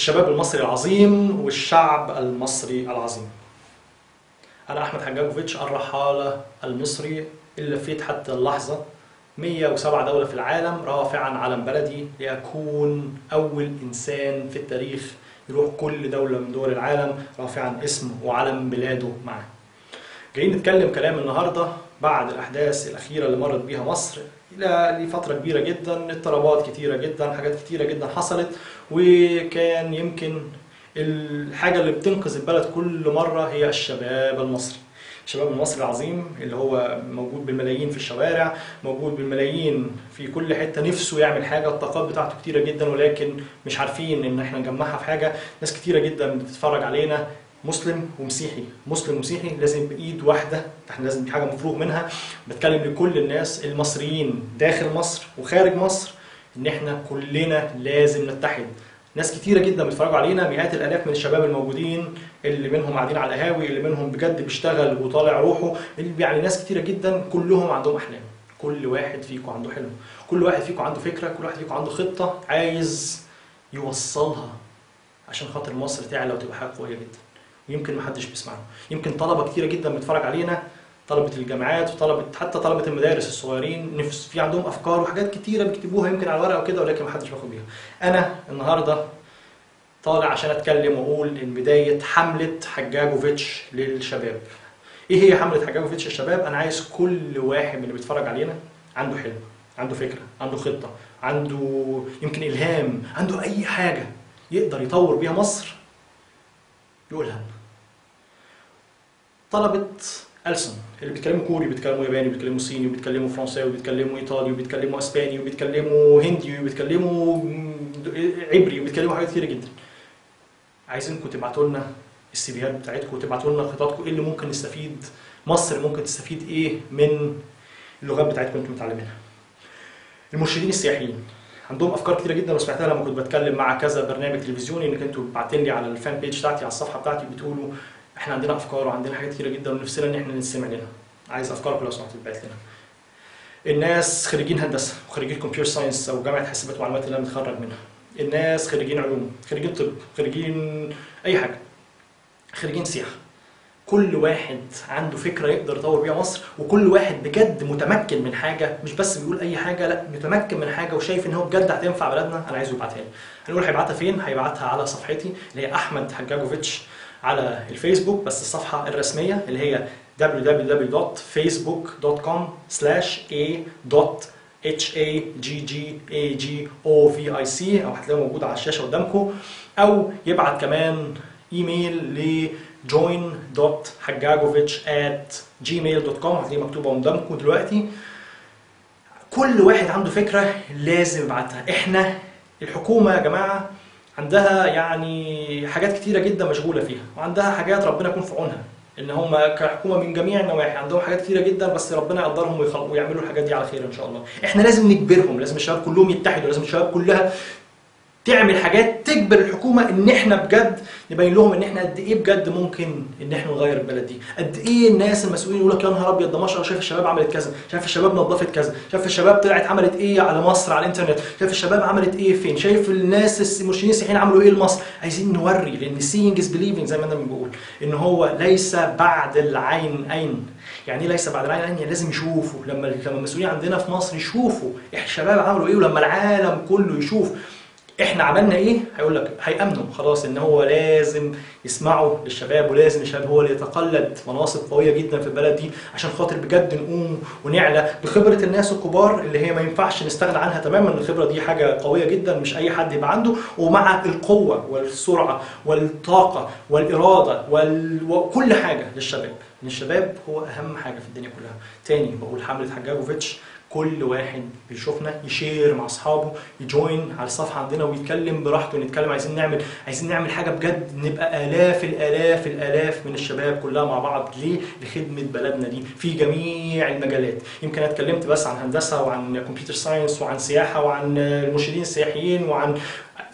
الشباب المصري العظيم والشعب المصري العظيم. أنا أحمد حجاجوفيتش الرحالة المصري اللي لفيت حتى اللحظة 107 دولة في العالم رافعا علم بلدي لأكون أول إنسان في التاريخ يروح كل دولة من دول العالم رافعا اسم وعلم بلاده معاه. جايين نتكلم كلام النهاردة بعد الأحداث الأخيرة اللي مرت بيها مصر لفترة كبيرة جدا، اضطرابات كتيرة جدا، حاجات كتيرة جدا حصلت، وكان يمكن الحاجة اللي بتنقذ البلد كل مرة هي الشباب المصري. الشباب المصري العظيم اللي هو موجود بالملايين في الشوارع، موجود بالملايين في كل حتة، نفسه يعمل حاجة، الطاقات بتاعته كتيرة جدا ولكن مش عارفين ان احنا نجمعها في حاجة. ناس كتيرة جدا بتتفرج علينا، مسلم ومسيحي، مسلم ومسيحي، لازم بإيد واحدة، احنا لازم دي حاجة مفروغ منها. بتكلم لكل الناس المصريين داخل مصر وخارج مصر ان احنا كلنا لازم نتحد. ناس كتيرة جدا بيتفرجوا علينا، مئات الالاف من الشباب الموجودين، اللي منهم قاعدين على القهاوي، اللي منهم بجد بيشتغل وطالع روحه، يعني ناس كتيرة جدا كلهم عندهم احلام. كل واحد فيكم عنده حلم، كل واحد فيكم عنده فكرة، كل واحد فيكم عنده خطة عايز يوصلها عشان خاطر مصر تعلى وتبقى حاجة قوية جدا. ويمكن محدش بيسمعنا، يمكن طلبة كتيرة جدا بتتفرج علينا، طلبة الجامعات وطلبة حتى طلبة المدارس الصغيرين، نفس في عندهم أفكار وحاجات كتيرة بيكتبوها يمكن على الورقة وكده ولكن محدش بياخد بيها. أنا النهاردة طالع عشان أتكلم وأقول إن بداية حملة حجاجوفيتش للشباب. إيه هي حملة حجاجوفيتش للشباب؟ أنا عايز كل واحد من اللي بيتفرج علينا عنده حلم، عنده فكرة، عنده خطة، عنده يمكن إلهام، عنده أي حاجة يقدر يطور بيها مصر يقولها لنا. طلبة ألسن اللي بيتكلموا كوري، بيتكلموا ياباني، بيتكلموا صيني، وبيتكلموا فرنساوي، وبيتكلموا إيطالي، وبيتكلموا أسباني، وبيتكلموا هندي، وبيتكلموا عبري، وبيتكلموا حاجات كتيرة جدا. عايزينكم تبعتوا لنا السيفيهات بتاعتكم، وتبعتوا لنا خططكم، ايه اللي ممكن نستفيد، مصر ممكن تستفيد ايه من اللغات بتاعتكم انتم متعلمينها. المرشدين السياحيين عندهم افكار كتيره جدا، وسمعتها لما كنت بتكلم مع كذا برنامج تلفزيوني، انك انتوا باعتين لي على الفان بيج بتاعتي، على الصفحه بتاعتي، بتقولوا احنا عندنا افكار وعندنا حاجات كتيره جدا ونفسنا ان احنا نستمع لنا. عايز افكاركم لو سمحتوا تبعت لنا. الناس خريجين هندسه وخريجين كمبيوتر ساينس او جامعه حاسبات ومعلومات اللي انا متخرج منها، الناس خريجين علوم، خريجين طب، خريجين اي حاجه، خريجين سياحه، كل واحد عنده فكره يقدر يطور بيها مصر، وكل واحد بجد متمكن من حاجه، مش بس بيقول اي حاجه، لا متمكن من حاجه وشايف ان هو بجد هتنفع بلدنا. انا عايزه يبعتها لي. هنقول هيبعتها فين؟ هيبعتها على صفحتي اللي هي احمد حجاجوفيتش على الفيسبوك، بس الصفحه الرسميه اللي هي www.facebook.com/a.haggagovic، او هتلاقوه موجود على الشاشه قدامكم، او يبعت كمان ايميل ل join.haggagovich@gmail.com، هتلاقيه مكتوبه قدامكم دلوقتي. كل واحد عنده فكره لازم يبعتها. احنا الحكومه يا جماعه عندها يعني حاجات كتيره جدا مشغوله فيها، وعندها حاجات ربنا يكون في عونها، ان هم كحكومه من جميع النواحي عندهم حاجات كتيره جدا، بس ربنا يقدرهم ويعملوا الحاجات دي على خير ان شاء الله. احنا لازم نجبرهم، لازم الشباب كلهم يتحدوا، لازم الشباب كلها تعمل حاجات تجبر الحكومه ان احنا بجد نبين لهم ان احنا قد ايه بجد ممكن ان احنا نغير البلد دي. قد ايه الناس المسؤولين يقول لك يا نهار ابيض ده ما شاء الله، شايف الشباب عملت كذا، شايف الشباب نظفت كذا، شايف الشباب طلعت عملت ايه على مصر على الانترنت، شايف الشباب عملت ايه فين، شايف الناس المرشدين السياحيين عملوا ايه لمصر. عايزين نوري، لان seeing is believing زي ما انا بقول، ان هو ليس بعد العين عين. يعني ايه ليس بعد العين عين؟ يعني لازم يشوفوا، لما المسؤولين عندنا في مصر يشوفوا الشباب عملوا ايه، ولما العالم كله يشوف احنا عملنا ايه، هيقول لك هيامنوا خلاص ان هو لازم يسمعوا للشباب، ولازم الشباب هو اللي يتقلد مناصب قويه جدا في البلد دي عشان خاطر بجد نقوم ونعلى بخبره الناس الكبار اللي هي ما ينفعش نستغنى عنها تماما. الخبره دي حاجه قويه جدا مش اي حد يبقى عنده، ومع القوه والسرعه والطاقه والاراده وكل حاجه للشباب، ان الشباب هو اهم حاجه في الدنيا كلها. تاني بقول حمله حجاجوفيتش، كل واحد بيشوفنا يشير مع اصحابه، يجوين على الصفحه عندنا ويتكلم براحته، نتكلم. عايزين نعمل حاجه بجد، نبقى الاف من الشباب كلها مع بعض. ليه؟ لخدمه بلدنا دي في جميع المجالات. يمكن انا اتكلمت بس عن هندسه وعن كمبيوتر ساينس وعن سياحه وعن المرشدين السياحيين وعن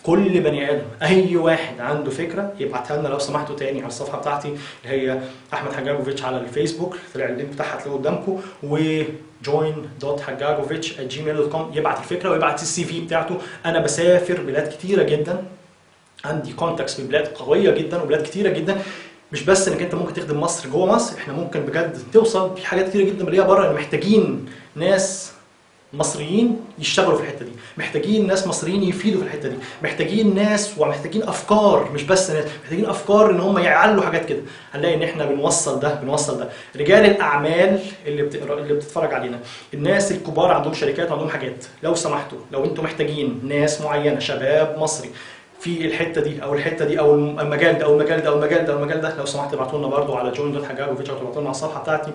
كل بني ادم. اي واحد عنده فكره يبعتها لنا لو سمحتوا تاني على الصفحه بتاعتي اللي هي احمد حجاجوفيتش على الفيسبوك، طلع اللينك بتاعها هتلاقوه قدامكم، و join.haggagovich@gmail.com. يبعت الفكره ويبعت السي في بتاعته. انا بسافر بلاد كتيره جدا عندي كونتاكس في بلاد قويه جدا وبلاد كتيره جدا. مش بس انك انت ممكن تخدم مصر جوه مصر، احنا ممكن بجد توصل في حاجات كتيره جدا بنلاقيها بره، محتاجين ناس مصريين يشتغلوا في الحته دي، محتاجين ناس مصريين يفيدوا في الحته دي، محتاجين ناس ومحتاجين افكار، مش بس ناس، محتاجين افكار ان هم يعلوا حاجات كده. هنلاقي ان احنا بنوصل ده. رجال الاعمال اللي بتقرا اللي بتتفرج علينا، الناس الكبار عندهم شركات وعندهم حاجات، لو سمحتوا لو انتم محتاجين ناس معينه شباب مصري في الحته دي او الحته دي او المجال ده او المجال ده او المجال ده او المجال ده، لو سمحتوا ابعتوا لنا برده على join.hagagovich او تبعتوا لنا على الصفحه بتاعتي.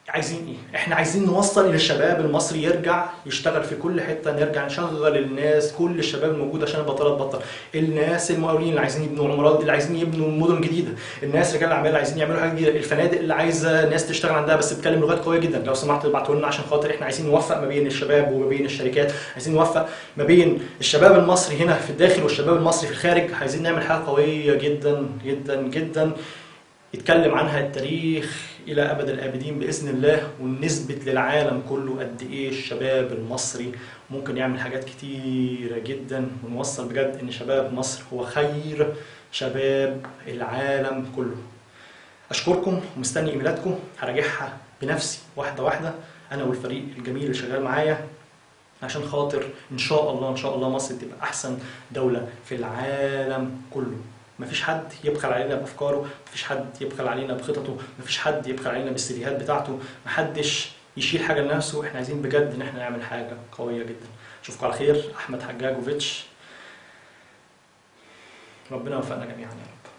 عايزين ايه؟ احنا عايزين نوصل ان الشباب المصري يرجع يشتغل في كل حته، نرجع نشغل الناس، كل الشباب الموجود عشان البطاله تبطل، الناس المقاولين اللي عايزين يبنوا عمارات، اللي عايزين يبنوا مدن جديده، الناس رجال الاعمال اللي عايزين يعملوا حاجه جديده، الفنادق اللي عايزه ناس تشتغل عندها بس بتتكلم لغات قويه جدا، لو سمحتوا ابعتوا لنا عشان خاطر احنا عايزين نوفق ما بين الشباب وما بين الشركات، عايزين نوفق ما بين الشباب المصري هنا في الداخل والشباب المصري في الخارج، عايزين نعمل حاجه قويه جدا جدا جدا يتكلم عنها التاريخ إلى أبد الآبدين بإذن الله، ونثبت للعالم كله قد إيه الشباب المصري ممكن يعمل حاجات كتيرة جدا، ونوصل بجد إن شباب مصر هو خير شباب العالم كله. أشكركم ومستني إيميلاتكم، هراجعها بنفسي واحدة واحدة أنا والفريق الجميل اللي شغال معايا، عشان خاطر إن شاء الله مصر تبقى أحسن دولة في العالم كله. مفيش حد يبخل علينا بافكاره، مفيش حد يبخل علينا بخططه، مفيش حد يبخل علينا بالسيديهات بتاعته، محدش يشيل حاجه لنفسه، احنا عايزين بجد ان احنا نعمل حاجه قويه جدا. اشوفكم على خير. احمد حجاجوفيتش، ربنا يوفقنا جميعا يا رب.